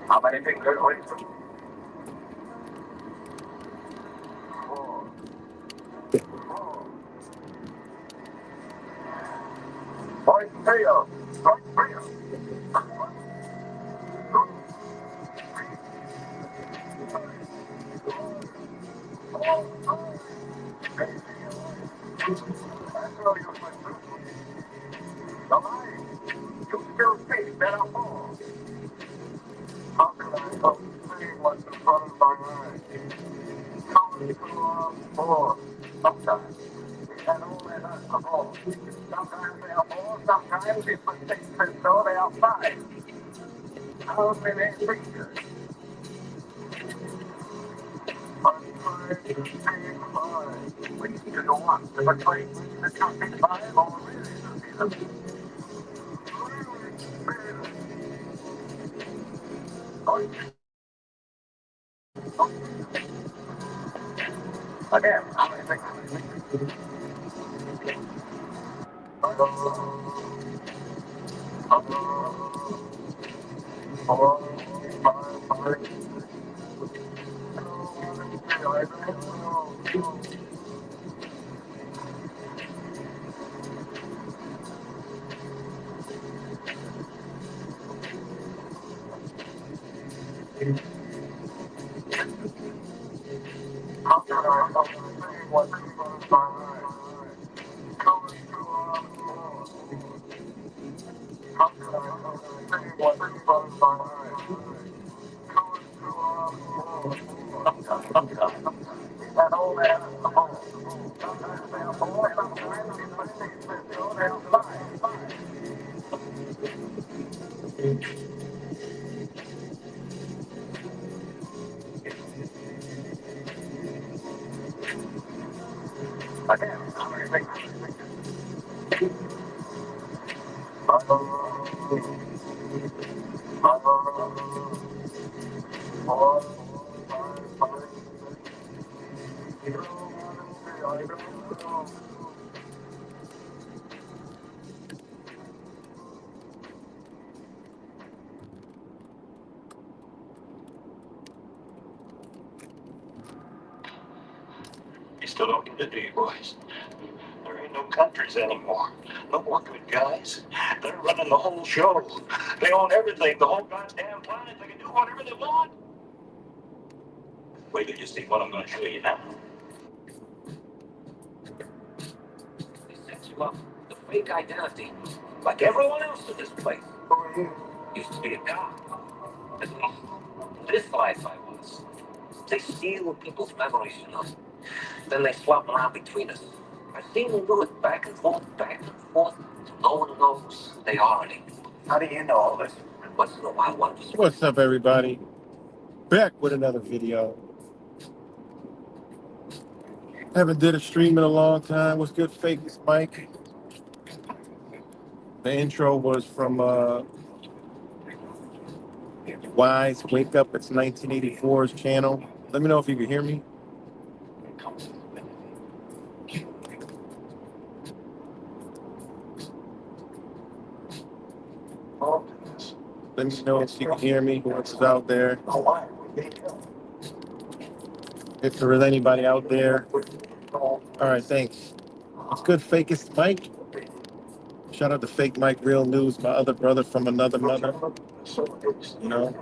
How many fingers? Four. Point tail. Point tail. Actually, you the line. You still see that I fall. How can I help see what's in front of my eyes? Four. Sometimes. And all that has to fall. Sometimes they are four. Sometimes it's the six and so they are five. How many fingers? Five, six, five. We need to go on. But try the two, five already. Again, how many fingers? Again, how many fingers? You still don't get it, do you, boys? There ain't no countries anymore. No more good guys. They're running the whole show. They own everything, the whole goddamn planet. They can do whatever they want. Wait till you see what I'm going to show you now. They set you up the fake identity, like everyone else in this place. Used to be a cop. At least this life I was. They steal people's memories, you know. Then they swap them out between us. I've seen them do it back and forth, till no one knows they are anymore. How do you know all this? Once in a while, one just... What's up, everybody? Back with another video. Haven't did a stream in a long time. What's good, Fakest Mike? The intro was from Wise Wake Up. It's 1984's channel. Let me know if you can hear me. Let me know if you can hear me. Who's out there? If there is anybody out there. All right, thanks. It's good, Fakest Mike. Shout out to Fake Mike Real News, my other brother from another mother. You know,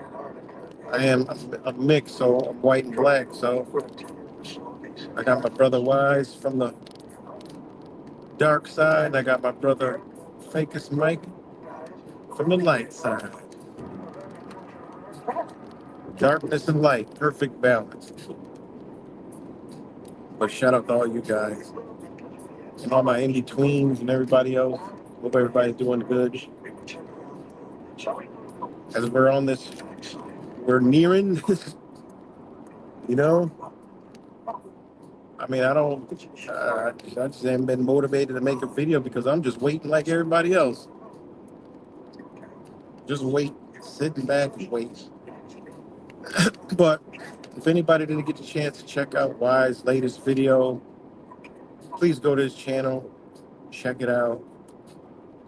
I am a mix, so I'm white and black. So I got my brother Wise from the dark side. I got my brother Fakest Mike from the light side. Darkness and light, perfect balance. But shout out to all you guys and all my in-betweens and everybody else. Hope everybody's doing good. As we're on this, we're nearing, you know, I mean, I just haven't been motivated to make a video because I'm just waiting like everybody else. Just wait, sitting back and wait. But if anybody didn't get the chance to check out Wise's latest video, please go to his channel, check it out.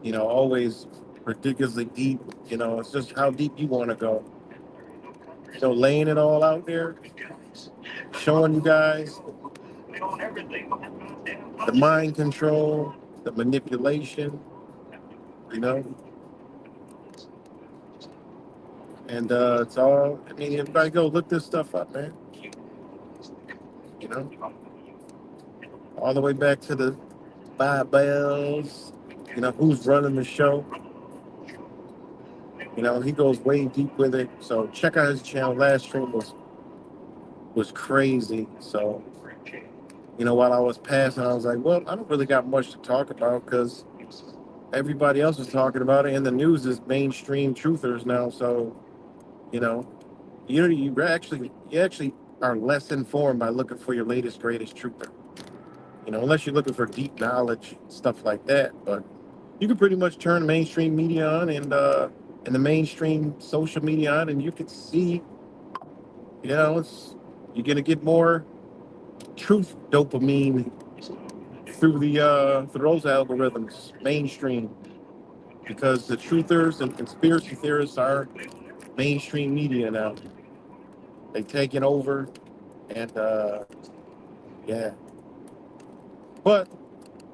You know, always ridiculously deep. You know, it's just how deep you want to go. laying it all out there, showing you guys the mind control, the manipulation, you know, and it's all. I mean, everybody go look this stuff up, man. You know, all the way back to the Bibles. You know, who's running the show. You know, he goes way deep with it. So check out his channel. Last stream was crazy. So, you know, while I was passing, I was like, well, I don't really got much to talk about because everybody else is talking about it, and the news is mainstream truthers now. So, you know, you actually are less informed by looking for your latest greatest truther. You know, unless you're looking for deep knowledge, stuff like that. But you can pretty much turn mainstream media on and the mainstream social media on, and you can see, you know, you're gonna get more truth dopamine through those algorithms, mainstream, because the truthers and conspiracy theorists are mainstream media now. They taking over, and yeah. But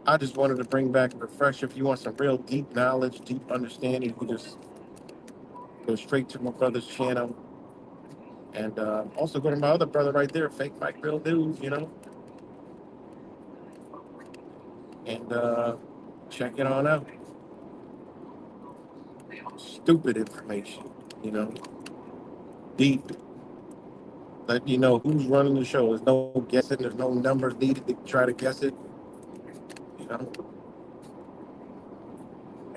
I just wanted to bring back a refresher. If you want some real deep knowledge, deep understanding, you can just go straight to my brother's channel. And also go to my other brother right there, Fake Mike Real News, you know, and check it on out. Stupid information, you know, deep. Let you know who's running the show. There's no guessing. There's no numbers needed to try to guess it. You know,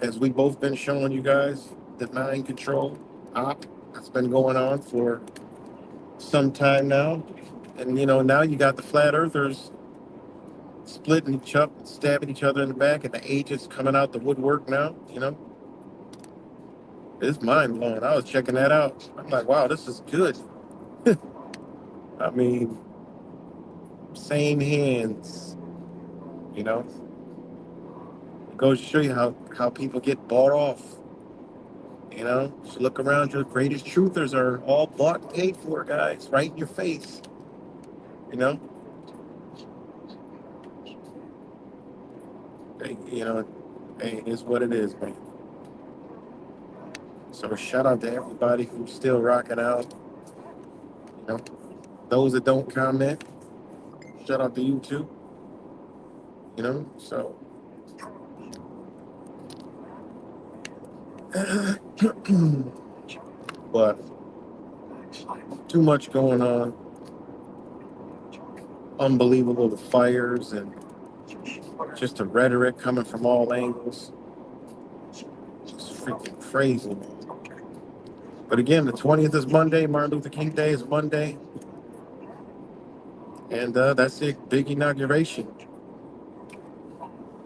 as we both been showing you guys, the mind control op that's been going on for some time now. And you know, now you got the flat earthers splitting each up, stabbing each other in the back, and the agents coming out the woodwork now. You know, it's mind blowing. I was checking that out. I'm like, wow, this is good. I mean, same hands. You know, it goes to show you how people get bought off. You know, so look around. Your greatest truthers are all bought and paid for, guys, right in your face. You know, you know, hey, it is what it is, man. So shout out to everybody who's still rocking out. You know, those that don't comment, shout out to you too. You know, so but too much going on. Unbelievable, the fires and just the rhetoric coming from all angles. It's freaking crazy, man. But again, the 20th is Monday. Martin Luther King Day is Monday. And that's the big inauguration.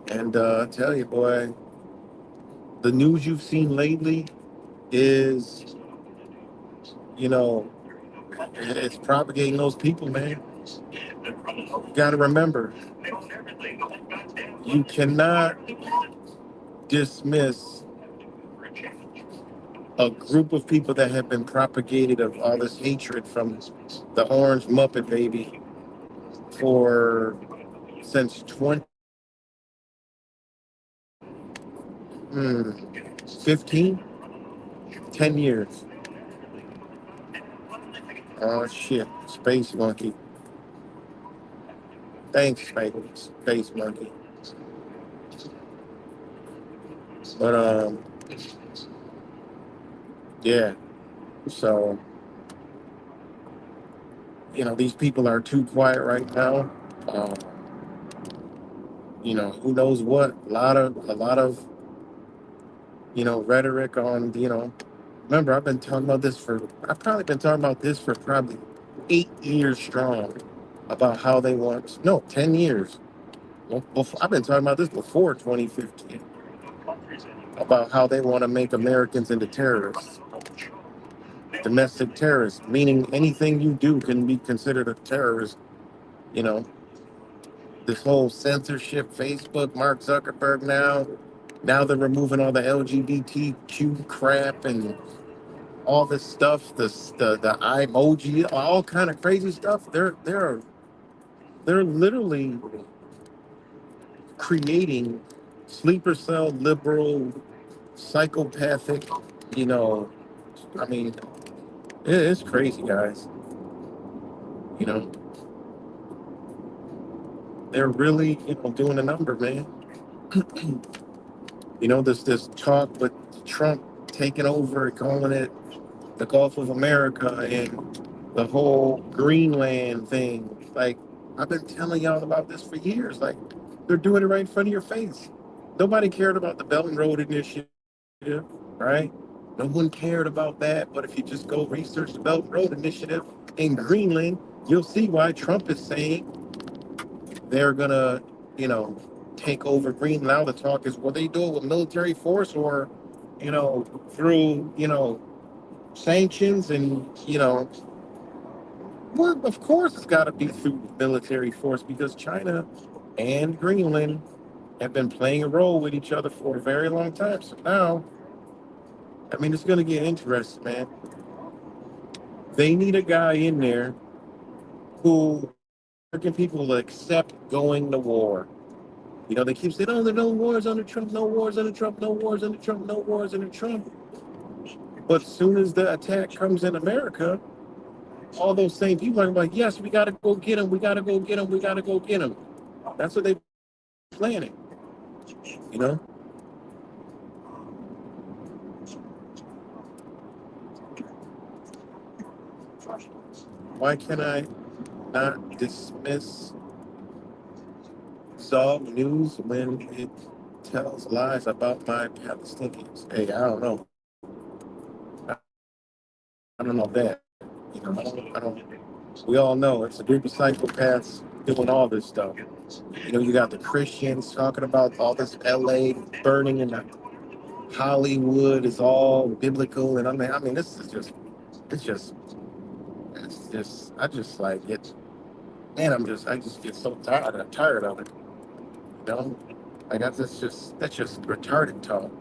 And I tell you, boy, the news you've seen lately is, you know, it's propagating those people, man. You got to remember, you cannot dismiss a group of people that have been propagated of all this hatred from the Orange Muppet Baby for since 15, 10 years. Oh shit, Space Monkey. Thanks, Space Monkey. But yeah. So you know, these people are too quiet right now. Um, you know, who knows what? A lot of you know rhetoric on you know. Remember, I've probably been talking about this for probably 8 years strong about how they want. No, 10 years. Well, I've been talking about this before 2015 about how they want to make Americans into terrorists, domestic terrorists, meaning anything you do can be considered a terrorist. You know, this whole censorship, Facebook, Mark Zuckerberg now they're removing all the LGBTQ crap and all this stuff, the emoji, all kind of crazy stuff. They're literally creating sleeper cell liberal psychopathic, you know, I mean, it's crazy, guys. You know, they're really, doing a number, man. This talk with Trump taking over, calling it the Gulf of America and the whole Greenland thing. Like, I've been telling y'all about this for years. Like, they're doing it right in front of your face. Nobody cared about the Belt and Road Initiative, right? No one cared about that. But if you just go research the Belt and Road Initiative in Greenland, you'll see why Trump is saying they're gonna, you know, take over Greenland. Now the talk is, will they do it with military force or, through, sanctions and, well, of course it's got to be through military force because China and Greenland have been playing a role with each other for a very long time. So now, I mean, it's going to get interesting, man. They need a guy in there who American people will accept going to war. They keep saying, oh, there are no wars under Trump, no wars under Trump, no wars under Trump, no wars under Trump. But as soon as the attack comes in America, all those same people are like, yes, we got to go get him, we got to go get him, we got to go get him. That's what they're planning, you know? Why can I not dismiss Zog News when it tells lies about my Palestinians? Hey, I don't know. I don't know that. I don't. We all know it's a group of psychopaths doing all this stuff. You got the Christians talking about all this LA burning and the Hollywood is all biblical. And I mean, it's just, I just like it. Man, I just get so tired. I'm tired of it. You know, like that's just retarded talk.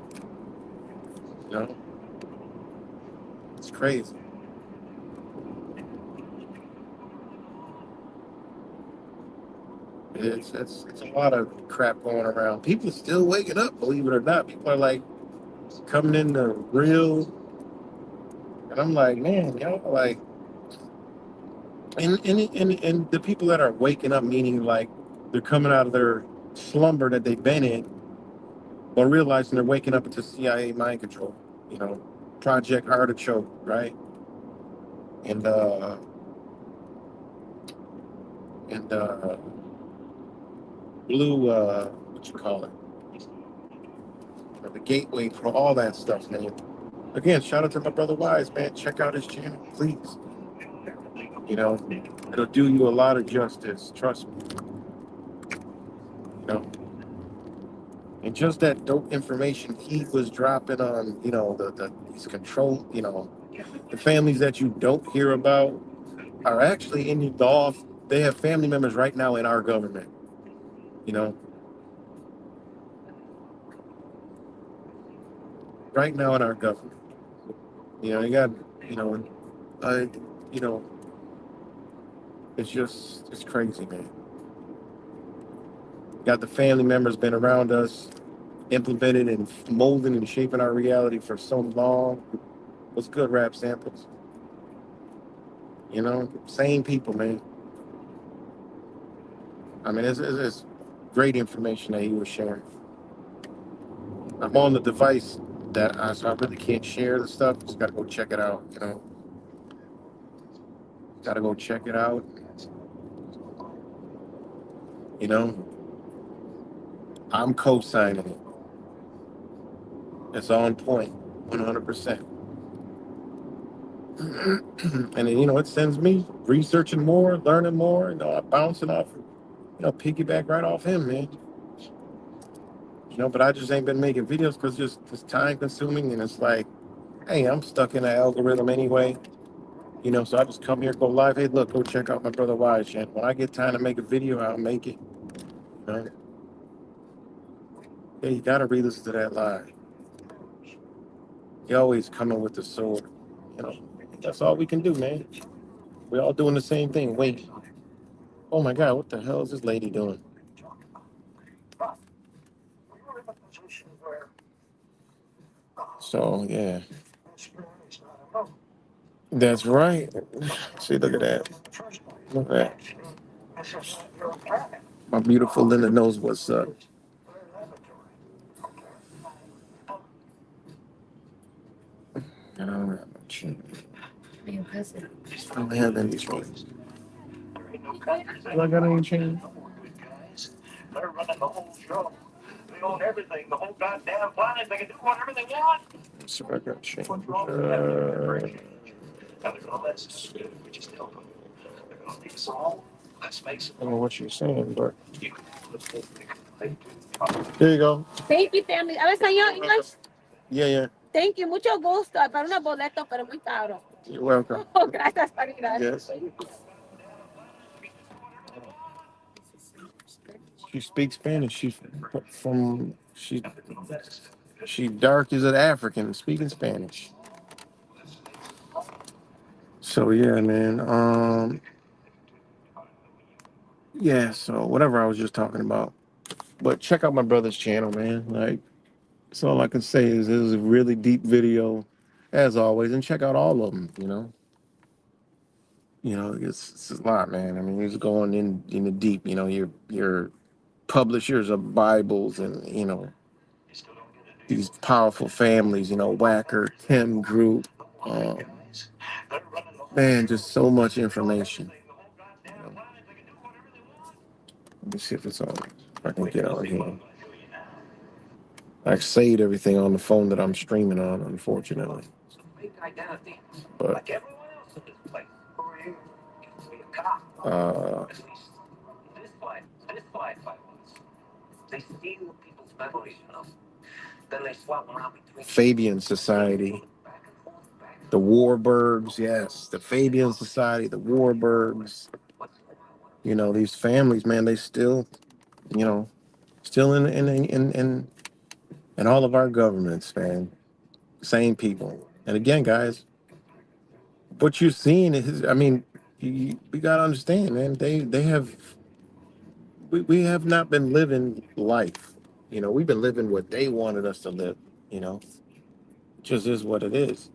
You know, it's crazy. It's a lot of crap going around. People are still waking up, believe it or not. People are like coming in the real, and I'm like, man, y'all like, and the people that are waking up, meaning like they're coming out of their slumber that they've been in, but realizing they're waking up into CIA mind control. You know, Project Artichoke, right? And blue, what you call it, the gateway for all that stuff, man. Again, shout out to my brother Wise, man. Check out his channel, please. It'll do you a lot of justice. Trust me. You know, and just that dope information he was dropping on, these control, the families that you don't hear about are actually in the off. They have family members right now in our government. You know, right now in our government. You got, you know, I, you know, it's crazy, man. Got the family members been around us, implemented and molding and shaping our reality for so long. What's good, rap samples? Same people, man. I mean, it's great information that he was sharing. I'm on the device so I really can't share the stuff. Just gotta go check it out. Gotta go check it out. You know, I'm co-signing it. It's on point, 100%. And then, it sends me researching more, learning more. I'm bouncing off, piggyback right off him, man. But I just ain't been making videos because it's time consuming, and it's like, hey, I'm stuck in that algorithm anyway. So I just come here, go live. Hey, look, go check out my brother Wise channel. When I get time to make a video, I'll make it. Yeah, you gotta re-listen to that live. He always coming with the sword. You know, that's all we can do, man. We're all doing the same thing. Wait. Oh my God, what the hell is this lady doing? So yeah, that's right. See, look at that. Look at that. My beautiful Linda knows what's up. I don't have no change. I don't have any change. Do I got any change? They're running the whole show. They own everything, the whole goddamn planet. They can do whatever they want. Let's see if I got change. Now they're gonna let us, which is still good. They're gonna leave us all. Let's make I don't know what you're saying, but you there you go. Thank you, family. ¿Habla español, English? Yeah, yeah. Thank you. Mucho gusto. Para unos boletos, pero muy caro. You're welcome. Gracias, Farida. Yes. She speaks Spanish. She's from she dark as an African speaking Spanish. So yeah, man. Yeah, so whatever I was just talking about. But check out my brother's channel, man. Like, that's all I can say is this is a really deep video, as always, and check out all of them. It's a lot, man. I mean, he's going in the deep. Your publishers of Bibles and these powerful families. Wacker, Tim Group. Man, just so much information. Let me see if it's on. If I can get on here. I saved everything on the phone that I'm streaming on, unfortunately. But Fabian Society, the Warburgs, yes, the Fabian Society, the Warburgs. These families, man, they still in all of our governments, man. Same people. And again, guys, what you're seeing is, I mean, we gotta understand, man. We have not been living life. We've been living what they wanted us to live. It just is what it is.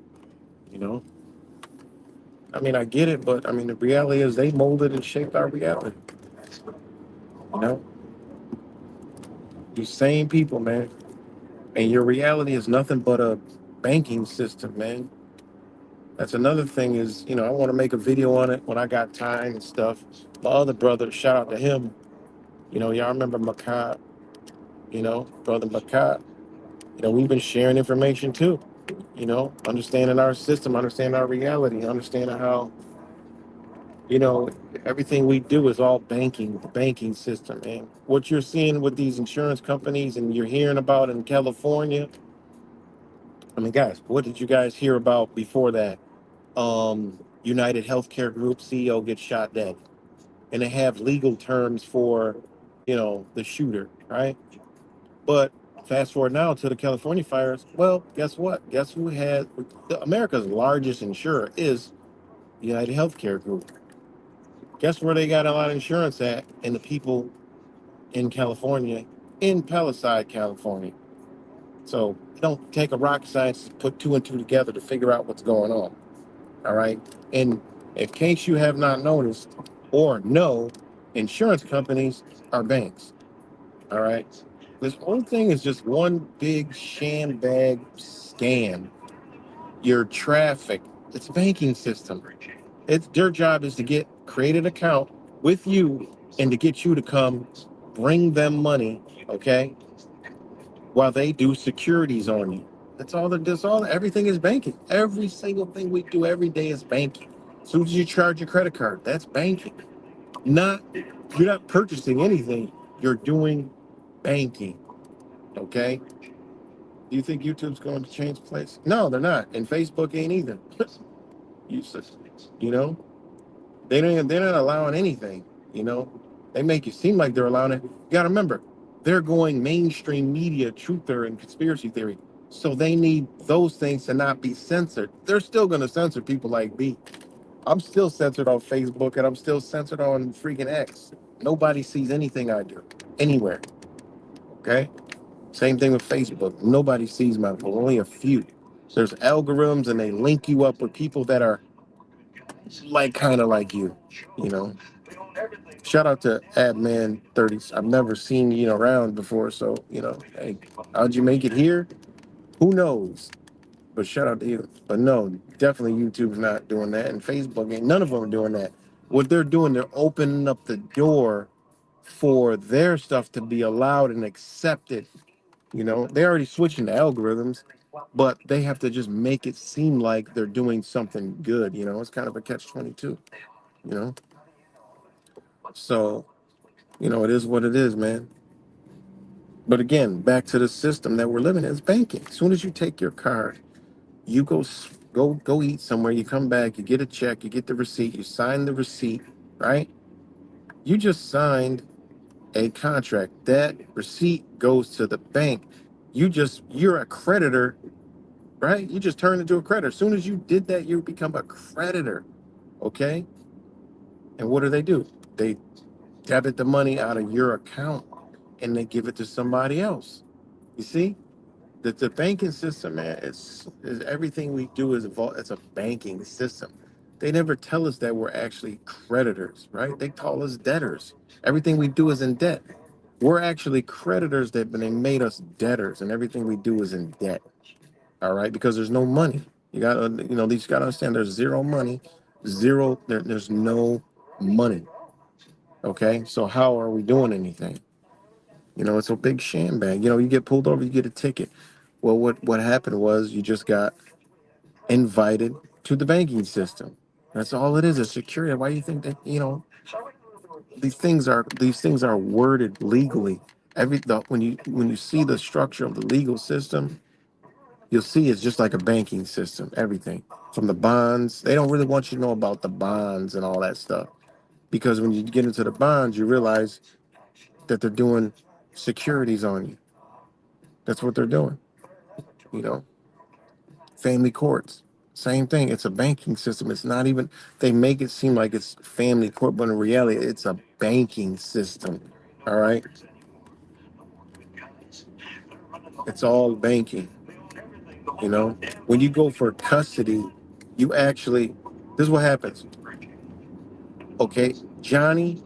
I mean, I get it, but I mean, the reality is they molded and shaped our reality. These same people, man. And your reality is nothing but a banking system, man. That's another thing is, I want to make a video on it when I got time and stuff. My other brother, shout out to him. Y'all remember Makat, brother Makat. We've been sharing information too. Understanding our system, understanding our reality, understanding how, everything we do is all banking, the banking system, man. What you're seeing with these insurance companies and you're hearing about in California. I mean, guys, what did you guys hear about before that? United Healthcare Group CEO gets shot dead. And they have legal terms for, the shooter, right? But fast forward now to the California fires. Well, guess what? Guess who had America's largest insurer is United Healthcare Group. Guess where they got a lot of insurance at? And the people in California, in Palisade, California. So don't take a rocket scientist to put two and two together to figure out what's going on. All right. And in case you have not noticed or know, insurance companies are banks. All right. This whole thing is just one big shambag scam. Your traffic, it's a banking system. Their job is to create an account with you and to get you to come bring them money, okay? While they do securities on you. Everything is banking. Every single thing we do every day is banking. As soon as you charge your credit card, that's banking. You're not purchasing anything. You're doing banking. Okay? Do you think YouTube's going to change the place? No, they're not. And Facebook ain't either. Useless. They're not allowing anything. They make it seem like they're allowing it. You gotta remember, they're going mainstream media, truther, and conspiracy theory. So they need those things to not be censored. They're still going to censor people like me. I'm still censored on Facebook and I'm still censored on freaking X. Nobody sees anything I do anywhere. Okay? Same thing with Facebook. Nobody sees my post, only a few. There's algorithms and they link you up with people that are like kind of like you know. Shout out to Adman30. I've never seen you around before, so hey, how'd you make it here? Who knows? But shout out to you. But no, definitely YouTube's not doing that, and Facebook ain't. None of them are doing that. What they're doing, they're opening up the door for their stuff to be allowed and accepted. They're already switching the algorithms, but they have to just make it seem like they're doing something good. It's kind of a catch-22. You know, so it is what it is, man. But again, back to the system that we're living in, is banking. As soon as you take your card, you go eat somewhere, you come back, you get a check, you get the receipt, you sign the receipt, right? You just signed a contract. That receipt goes to the bank. You're a creditor, right? You just turned into a creditor. As soon as you did that, you become a creditor. Okay? And what do? They debit the money out of your account and they give it to somebody else. You see? The banking system, man, is everything we do it's a banking system. They never tell us that we're actually creditors, right? They call us debtors. Everything we do is in debt. We're actually creditors that they made us debtors, and everything we do is in debt. All right, because there's no money. You gotta understand. There's zero money, there's no money. Okay, so how are we doing anything? It's a big sham bag. You get pulled over, you get a ticket. Well, what happened was you just got invited to the banking system. That's all it is. It's security. Why do you think that these things are worded legally? When you see the structure of the legal system, you'll see it's just like a banking system. Everything from the bonds. They don't really want you to know about the bonds and all that stuff, because when you get into the bonds, you realize that they're doing securities on you. That's what they're doing. You know, family courts, same thing. It's a banking system. It's not even. They make it seem like it's family court, but in reality, it's a banking system. All right, it's all banking. When you go for custody, you actually. This is what happens. Okay, Johnny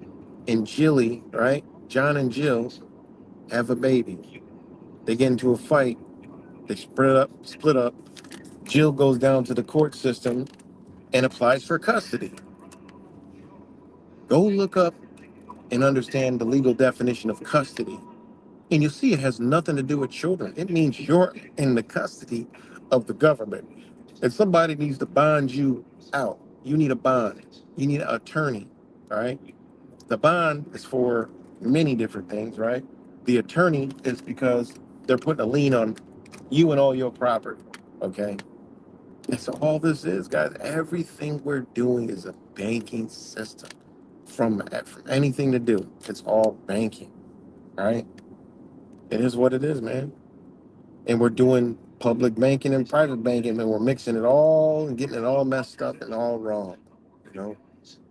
and Jilly, right? John and Jill have a baby. They get into a fight. They split up. Jill goes down to the court system and applies for custody. Go look up and understand the legal definition of custody. And you'll see it has nothing to do with children. It means you're in the custody of the government. And somebody needs to bond you out. You need a bond. You need an attorney. All right. The bond is for many different things, right? The attorney is because they're putting a lien on you and all your property. Okay. And so all this is, guys, everything we're doing is a banking system. From anything to do, it's all banking. All right. It is what it is, man. And we're doing public banking and private banking, and we're mixing it all and getting it all messed up and all wrong. You know,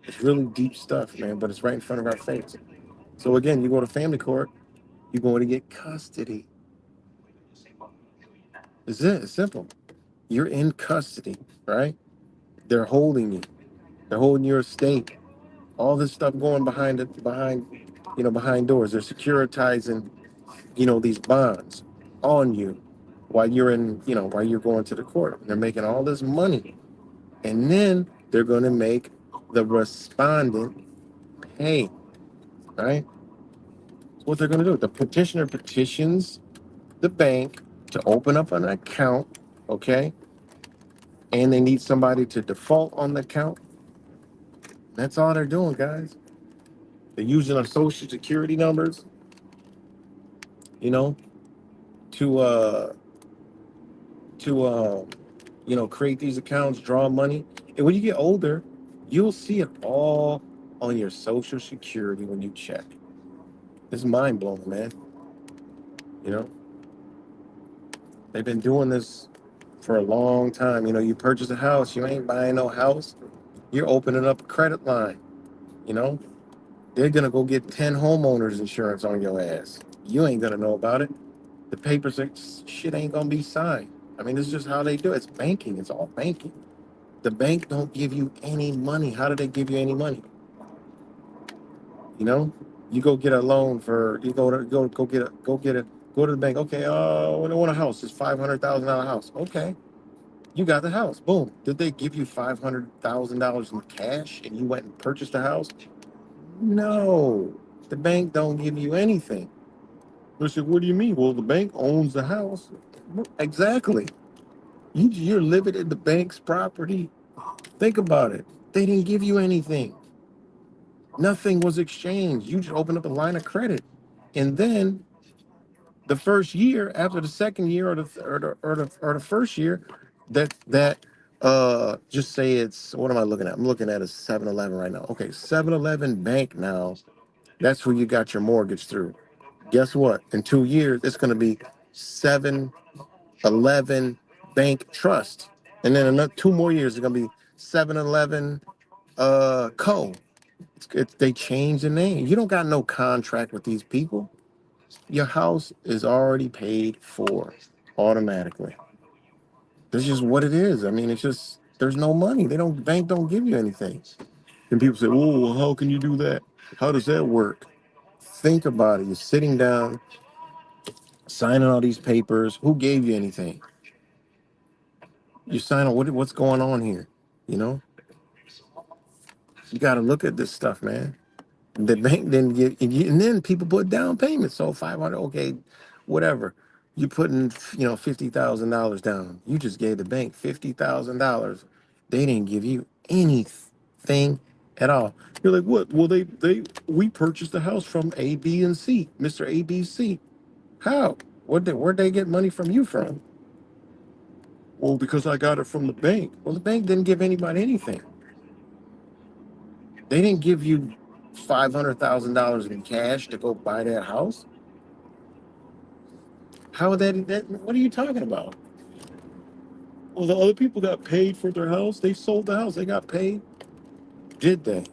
it's really deep stuff, man, but it's right in front of our face. So again, you go to family court, you're going to get custody. It's it. It's simple. You're in custody, right? They're holding you. They're holding your estate. All this stuff going behind doors. They're securitizing, these bonds on you while you're going to the court. They're making all this money. And then they're going to make the respondent pay, right? That's what they're going to do. The petitioner petitions the bank to open up an account, okay? And they need somebody to default on the account. That's all they're doing, guys. They're using our social security numbers, to create these accounts, draw money. And when you get older, you'll see it all on your social security when you check. It's mind blowing, man. You know, They've been doing this for a long time. You know, you purchase a house, you ain't buying no house. You're opening up a credit line. You know, they're gonna go get 10 homeowners insurance on your ass. You ain't gonna know about it. The papers shit ain't gonna be signed. I mean, this is just how they do it. It's banking. It's all banking. The bank don't give you any money. How do they give you any money? You know, you go get a loan for you go to the bank. Okay, I want a house. It's $500,000 house. Okay, you got the house. Boom. Did they give you $500,000 in cash and you went and purchased the house? No, the bank don't give you anything. I said, what do you mean? Well, the bank owns the house. Exactly. You're living in the bank's property. Think about it. They didn't give you anything. Nothing was exchanged. You just opened up a line of credit. And then the first year, after the second year or the first year, just say it's what am I looking at? I'm looking at a 7-Eleven right now. Okay, 7-Eleven Bank now, that's who you got your mortgage through. Guess what? In 2 years, it's gonna be 7-Eleven Bank Trust. And then another 2 more years, it's gonna be 7-Eleven Co. They change the name. You don't got no contract with these people. Your house is already paid for automatically. That's just what it is. I mean, it's just there's no money. Bank don't give you anything. And people say, "Oh, well, how can you do that? How does that work?" Think about it. You're sitting down, signing all these papers. Who gave you anything? You sign on what's going on here? You know, you got to look at this stuff, man. The bank didn't get, and then people put down payments. So 500, okay, whatever. You put in, $50,000 down. You just gave the bank $50,000. They didn't give you anything at all. You're like, what? Well, we purchased the house from A, B, and C, Mr. A, B, C. How? Where'd they get money from you from? Well, because I got it from the bank. Well, the bank didn't give anybody anything. They didn't give you $500,000 in cash to go buy that house. How that? What are you talking about? Well, the other people got paid for their house. They sold the house. They got paid. Did they?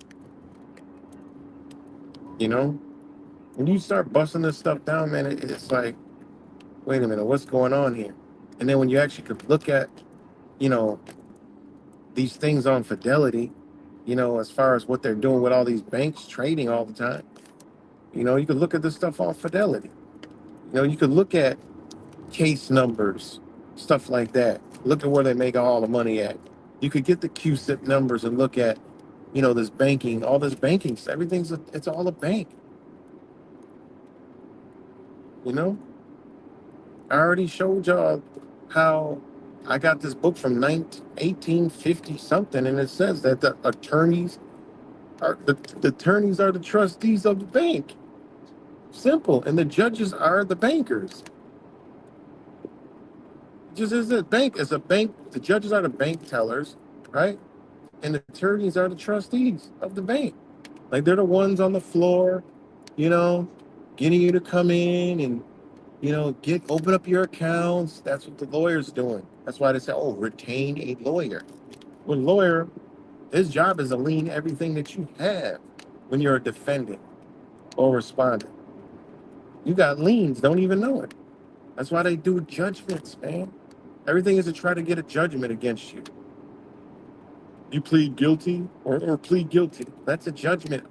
You know, when you start busting this stuff down, man, it's like, wait a minute, what's going on here? And then when you actually could look at, you know, these things on Fidelity, as far as what they're doing with all these banks trading all the time, you could look at this stuff on Fidelity. You could look at case numbers, stuff like that. Look at where they make all the money at. You could get the QSIP numbers and look at, this banking, all this banking. It's all a bank. You know, I already showed y'all how I got this book from 1850 something, and it says that the attorneys are the trustees of the bank. Simple, and the judges are the bankers. Just as a bank, the judges are the bank tellers, right? And the attorneys are the trustees of the bank. Like they're the ones on the floor, you know, getting you to come in and, open up your accounts. That's what the lawyer's doing. That's why they say, oh, retain a lawyer. Well, lawyer, his job is to lien everything that you have when you're a defendant or respondent. You got liens, don't even know it. That's why they do judgments, man. Everything is to try to get a judgment against you. You plead guilty or plead guilty. That's a judgment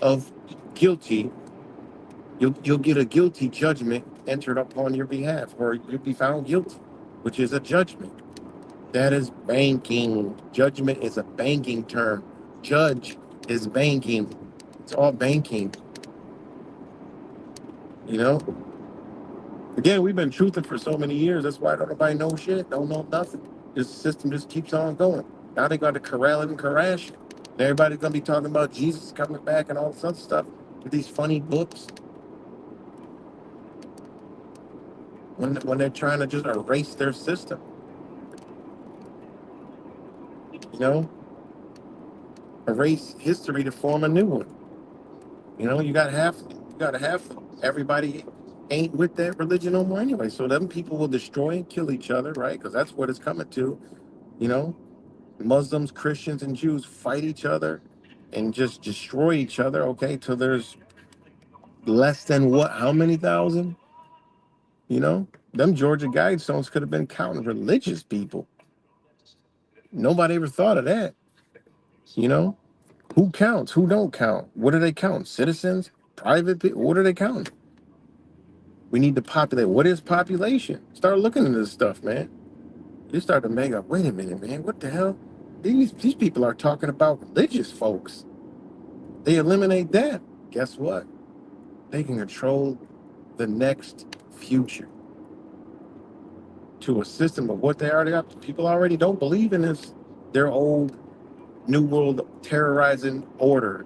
of guilty. You'll get a guilty judgment entered upon your behalf, or you'll be found guilty, which is a judgment. That is banking. Judgment is a banking term. Judge is banking. It's all banking. You know? Again, we've been truthing for so many years. That's why don't nobody know shit, don't know nothing. This system just keeps on going. Now they got to corral it and crash it. And everybody's going to be talking about Jesus coming back and all this other stuff with these funny books. When they're trying to just erase their system. Erase history to form a new one. You got to have everybody ain't with that religion no more anyway. So them people will destroy and kill each other, right? Because that's what it's coming to. You know, Muslims, Christians, and Jews fight each other and just destroy each other. Okay, till there's less than what? How many thousand? You know, them Georgia Guidestones could have been counting religious people. Nobody ever thought of that. You know, who counts? Who don't count? What do they count? Citizens, private people. What are they counting? We need to populate. What is population? Start looking into this stuff, man. You start to make up. Wait a minute, man. What the hell? These people are talking about religious folks. They eliminate that. Guess what? They can control the next future to a system of what they already got. People already don't believe in this. Their old New World terrorizing order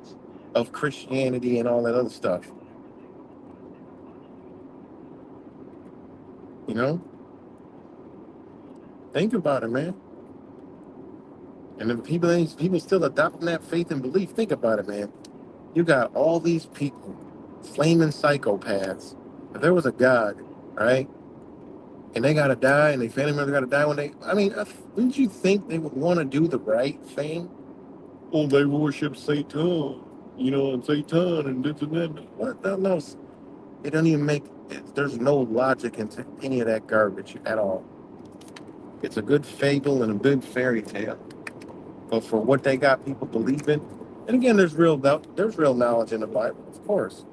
of Christianity and all that other stuff. You know? Think about it, man. And if people still adopting that faith and belief, think about it, man. You got all these people, flaming psychopaths. If there was a God, right, and they gotta die, and their family members gotta die when they, I mean, wouldn't you think they would want to do the right thing? Oh, they worship Satan, you know, and Satan and this and that. What? No, it doesn't even make. There's no logic into any of that garbage at all. It's a good fable and a good fairy tale. But for what they got people believing, and again, there's real knowledge in the Bible, of course.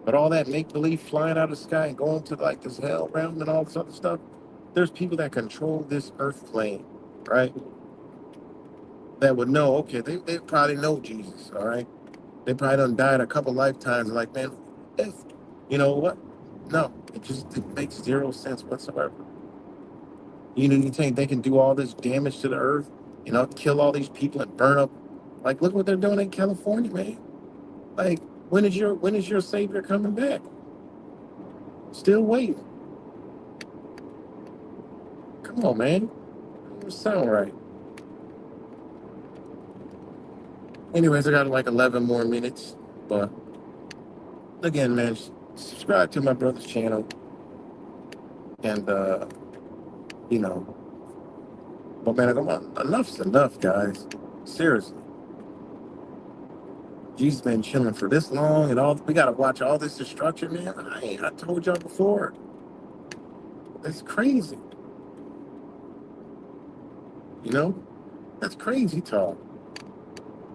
But all that make believe flying out of the sky and going to like this hell realm and all this other stuff, there's people that control this earth plane, right? That would know, okay, they probably know Jesus, all right? They probably done died a couple lifetimes, like, man, if, you know what? No, it makes zero sense whatsoever. You know, you think they can do all this damage to the earth, you know, kill all these people and burn up. Like, look what they're doing in California, man. Like, when is your savior coming back? Still waiting. Come on, man. It doesn't sound right. Anyways, I got like 11 more minutes. But again, man, subscribe to my brother's channel. And, you know, but man, come on. Enough's enough, guys. Seriously. Jesus been chilling for this long and all. We got to watch all this destruction, man. I told y'all before. That's crazy. You know? That's crazy talk.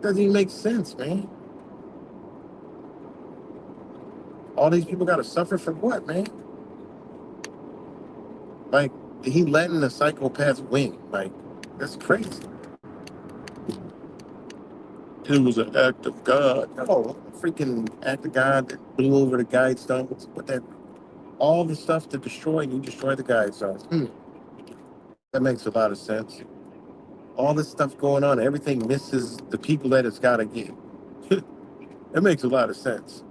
Doesn't even make sense, man. All these people got to suffer for what, man? Like, he letting the psychopaths win. Like, that's crazy. It was an act of God. Oh, freaking act of God that blew over the guide stones. But that, all the stuff to destroy, you destroy the guide stones. That makes a lot of sense. All this stuff going on, everything misses the people that it's got to get. That makes a lot of sense.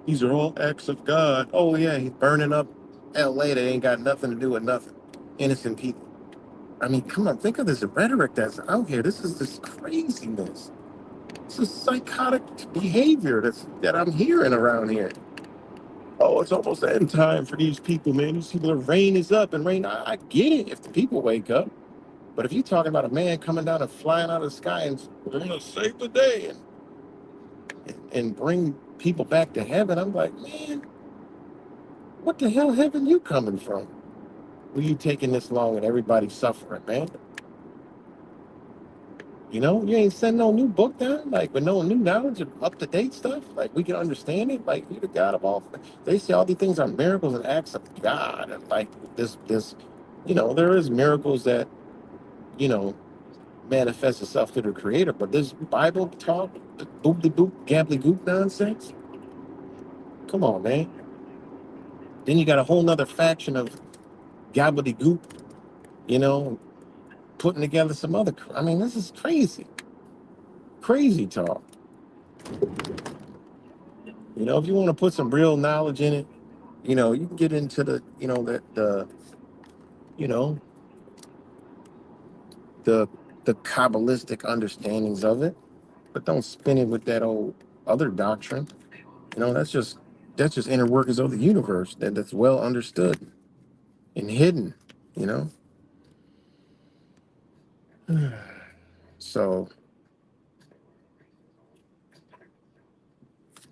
These are all acts of God. Oh, yeah, he's burning up LA that ain't got nothing to do with nothing. Innocent people. I mean, come on, think of this rhetoric that's out here. This is this craziness. This is psychotic behavior that I'm hearing around here. Oh, it's almost the end time for these people, man. These people, the rain is up and rain. I get it if the people wake up. But if you're talking about a man coming down and flying out of the sky and we're going to save the day and bring people back to heaven, I'm like, man, what the hell heaven you coming from? Were you taking this long and everybody's suffering, man? You know, you ain't sending no new book down, like with no new knowledge of up-to-date stuff. Like we can understand it. Like you're the God of all. They say all these things are miracles and acts of God. And like this, you know, there is miracles that, you know, manifest itself to the creator. But this Bible talk, boop-de-boop, gambly-goop nonsense. Come on, man. Then you got a whole nother faction of gobbledygook, you know, putting together some other. I mean, this is crazy. Crazy talk. You know, if you want to put some real knowledge in it, you know, you can get into the, you know, you know, the Kabbalistic understandings of it, but don't spin it with that old other doctrine. You know, that's just that's just inner workings of the universe that's well understood and hidden, you know. So,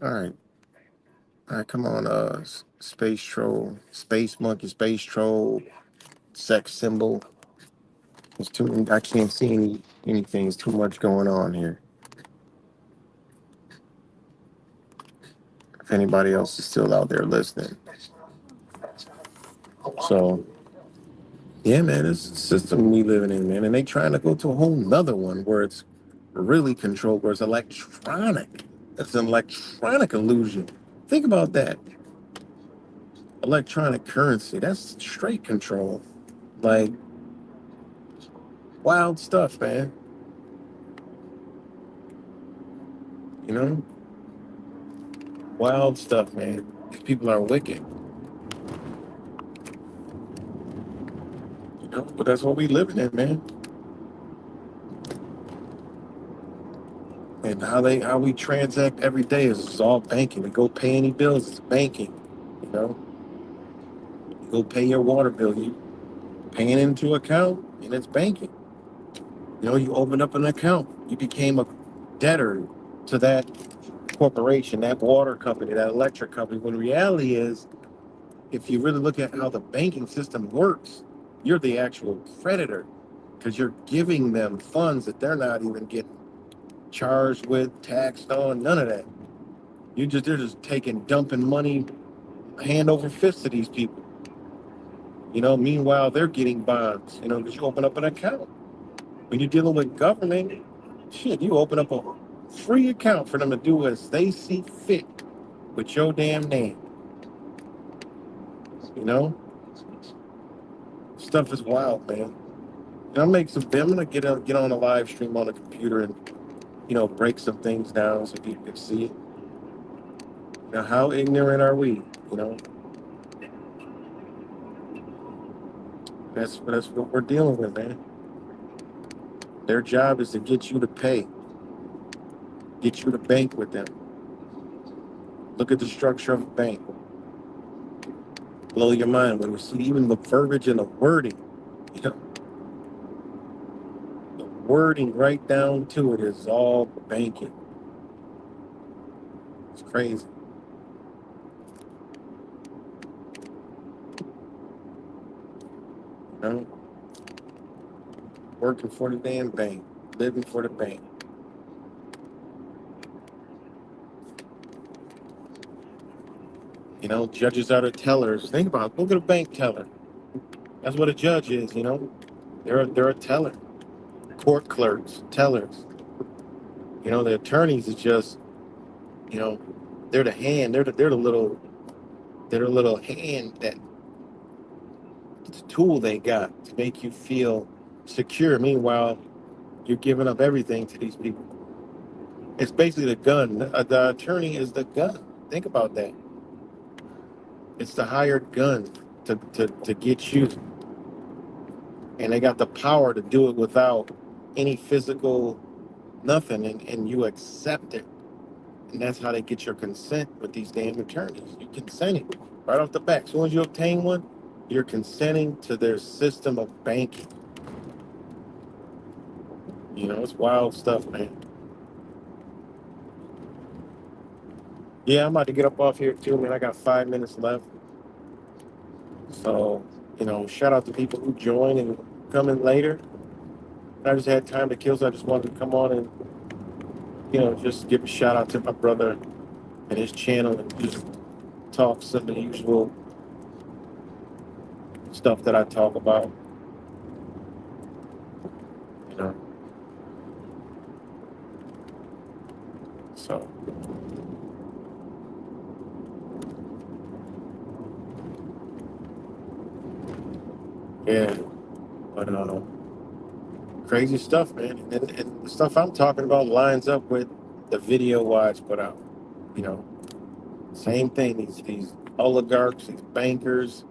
all right, all right, come on, space troll, space monkey, space troll, sex symbol. It's too. I can't see anything. It's too much going on here. If anybody else is still out there listening, so yeah, man, it's the system we living in, man, and they trying to go to a whole nother one where it's really controlled, where it's electronic. It's an electronic illusion. Think about that. Electronic currency. That's straight control. Like wild stuff, man. You know, wild stuff, man. These people are wicked. You know, but that's what we living in, man. And how we transact every day is all banking. We go pay any bills, it's banking. You know, you go pay your water bill, you paying into account, and it's banking. You know, you open up an account, you became a debtor to that corporation, that water company, that electric company. When reality is, if you really look at how the banking system works, you're the actual creditor because you're giving them funds that they're not even getting charged with, taxed on, none of that. They're just dumping money hand over fist to these people. You know, meanwhile they're getting bonds, you know, because you open up an account. When you're dealing with government, shit, you open up a free account for them to do as they see fit with your damn name. You know? Stuff is wild, man. And I'm gonna get on a live stream on the computer and, you know, break some things down so people can see it. Now, how ignorant are we? You know? That's what we're dealing with, man. Their job is to get you to pay, get you to bank with them. Look at the structure of a bank. Blow your mind when you see even the verbiage and the wording. You know, the wording right down to it is all banking. It's crazy. You know, working for the damn bank, living for the bank. You know, judges are the tellers. Think about it. Look at a bank teller. That's what a judge is. You know, they're a teller. Court clerks, tellers. You know, the attorneys is just, you know, they're the hand. They're the little hand that it's a tool they got to make you feel secure. Meanwhile, you're giving up everything to these people. It's basically the gun. The attorney is the gun. Think about that. It's the hired gun to get you. And they got the power to do it without any physical nothing. And you accept it. And that's how they get your consent with these damn attorneys. You consenting right off the bat. As soon as you obtain one, you're consenting to their system of banking. You know, it's wild stuff, man. Yeah, I'm about to get up off here too, man. I got 5 minutes left. So, you know, shout out to people who join and come in later. I just had time to kill, so I just wanted to come on and, you know, just give a shout out to my brother and his channel and just talk some of the usual stuff that I talk about. You know. So yeah. But crazy stuff, man. And the stuff I'm talking about lines up with the video Wise put out. You know. Same thing. These oligarchs, these bankers,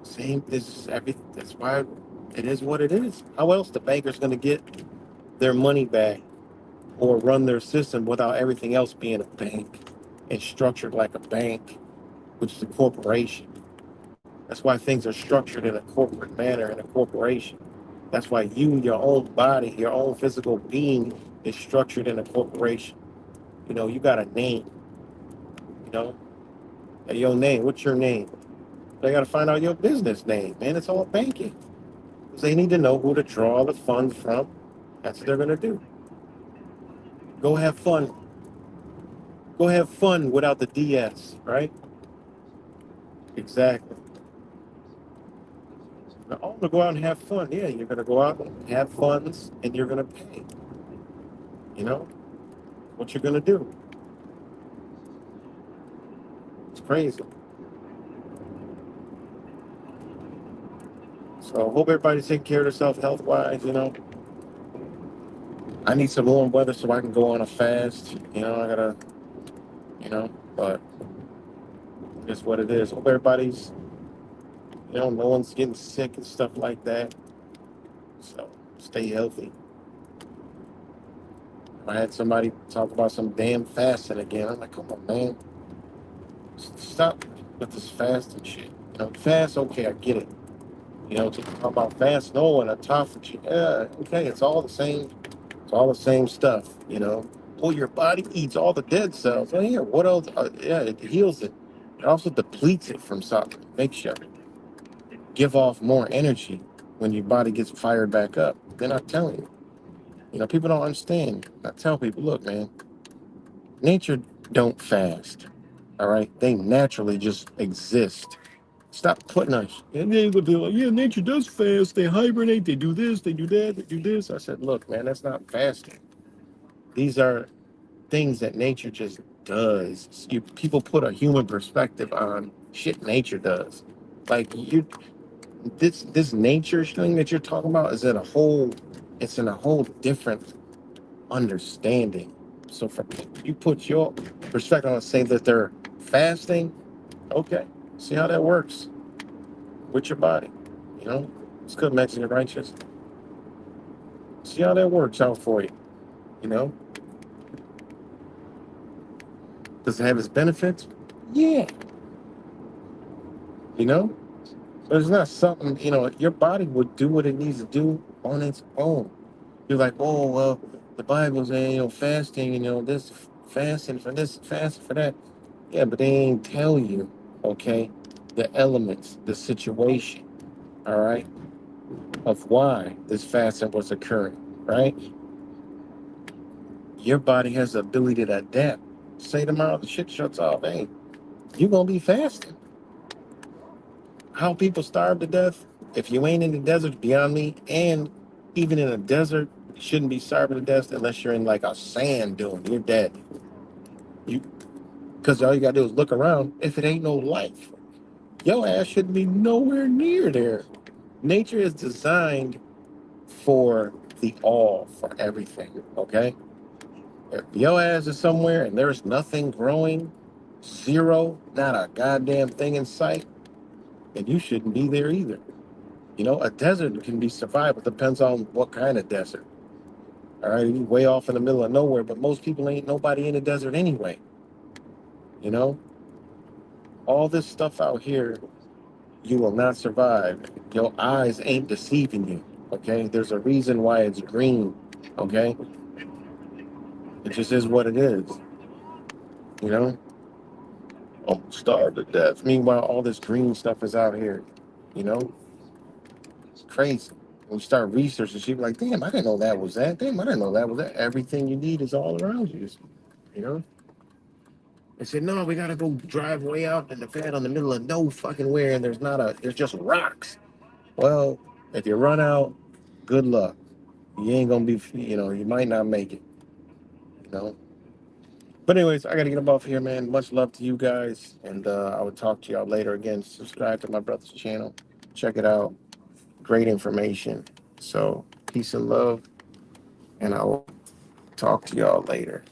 same this is everything. That's why it is what it is. How else the bankers gonna get their money back or run their system without everything else being a bank? and structured like a bank, which is a corporation. That's why things are structured in a corporate manner in a corporation. That's why you, your own body, your own physical being is structured in a corporation. You know, you got a name, you know, hey, your name, what's your name? They got to find out your business name, man. It's all banking. Because they need to know who to draw the funds from. That's what they're going to do. Go have fun. Go have fun without the DS, right? Exactly. Now, I'm going to go out and have fun. Yeah, you're going to go out and have funds and you're going to pay. You know, what you're going to do. It's crazy. So I hope everybody's taking care of themselves health wise, you know. I need some warm weather so I can go on a fast. You know, I gotta, you know, but it's what it is. Hope everybody's, you know, no one's getting sick and stuff like that. So stay healthy. I had somebody talk about some damn fasting again. I'm like, come on, man. Stop with this fasting shit. You know, fast, okay, I get it. You know, to talk about fast, no, and autophagy. Yeah, okay, it's all the same. It's all the same stuff, you know. Well, your body eats all the dead cells. Oh, yeah, what else? Yeah, it heals it. It also depletes it from something. Makes you give off more energy when your body gets fired back up. They're not telling you. You know, people don't understand. I tell people, look, man, nature don't fast. All right? They naturally just exist. Stop putting us. And they're gonna be like, yeah, nature does fast. They hibernate. They do this. They do that. They do this. I said, look, man, that's not fasting. These are things that nature just does. People put a human perspective on shit nature does. Like you, this nature thing that you're talking about is in a whole. It's in a whole different understanding. So for you put your perspective on say that they're fasting, okay, see how that works with your body. You know, it's good Mexican righteous. See how that works out for you. You know, does it have its benefits? Yeah. You know, but it's not something, you know, your body would do what it needs to do on its own. You're like, oh, well, the Bible's saying, you know, fasting, you know, this fasting for this, fasting for that. Yeah, but they ain't tell you, okay, the elements, the situation, all right, of why this fasting was occurring, right? Your body has the ability to adapt. Say tomorrow the shit shuts off, hey, you're going to be fasting. How people starve to death, if you ain't in the desert, beyond me. And even in a desert, you shouldn't be starving to death unless you're in like a sand dune. You're dead. You Because all you gotta do is look around. If it ain't no life, your ass shouldn't be nowhere near there. Nature is designed for the all, for everything. Okay? If your ass is somewhere and there's nothing growing, zero, not a goddamn thing in sight, then you shouldn't be there either. You know, a desert can be survived. It depends on what kind of desert. All right, you way off in the middle of nowhere, but most people ain't nobody in the desert anyway. You know, all this stuff out here, you will not survive. Your eyes ain't deceiving you. Okay, there's a reason why it's green. Okay, it just is what it is. You know, I'm starved to death. Meanwhile, all this green stuff is out here. You know, it's crazy. When you start researching, you're like, damn, I didn't know that was that. Damn, I didn't know that was that. Everything you need is all around you. You know? They said, no, we gotta go drive way out in the fat on the middle of no fucking where, and there's just rocks. Well, if you run out, good luck. You ain't gonna be, you know, you might not make it, you know? But anyways, I gotta get up off here, man. Much love to you guys, and I will talk to y'all later. Again, subscribe to my brother's channel. Check it out. Great information. So, peace and love, and I will talk to y'all later.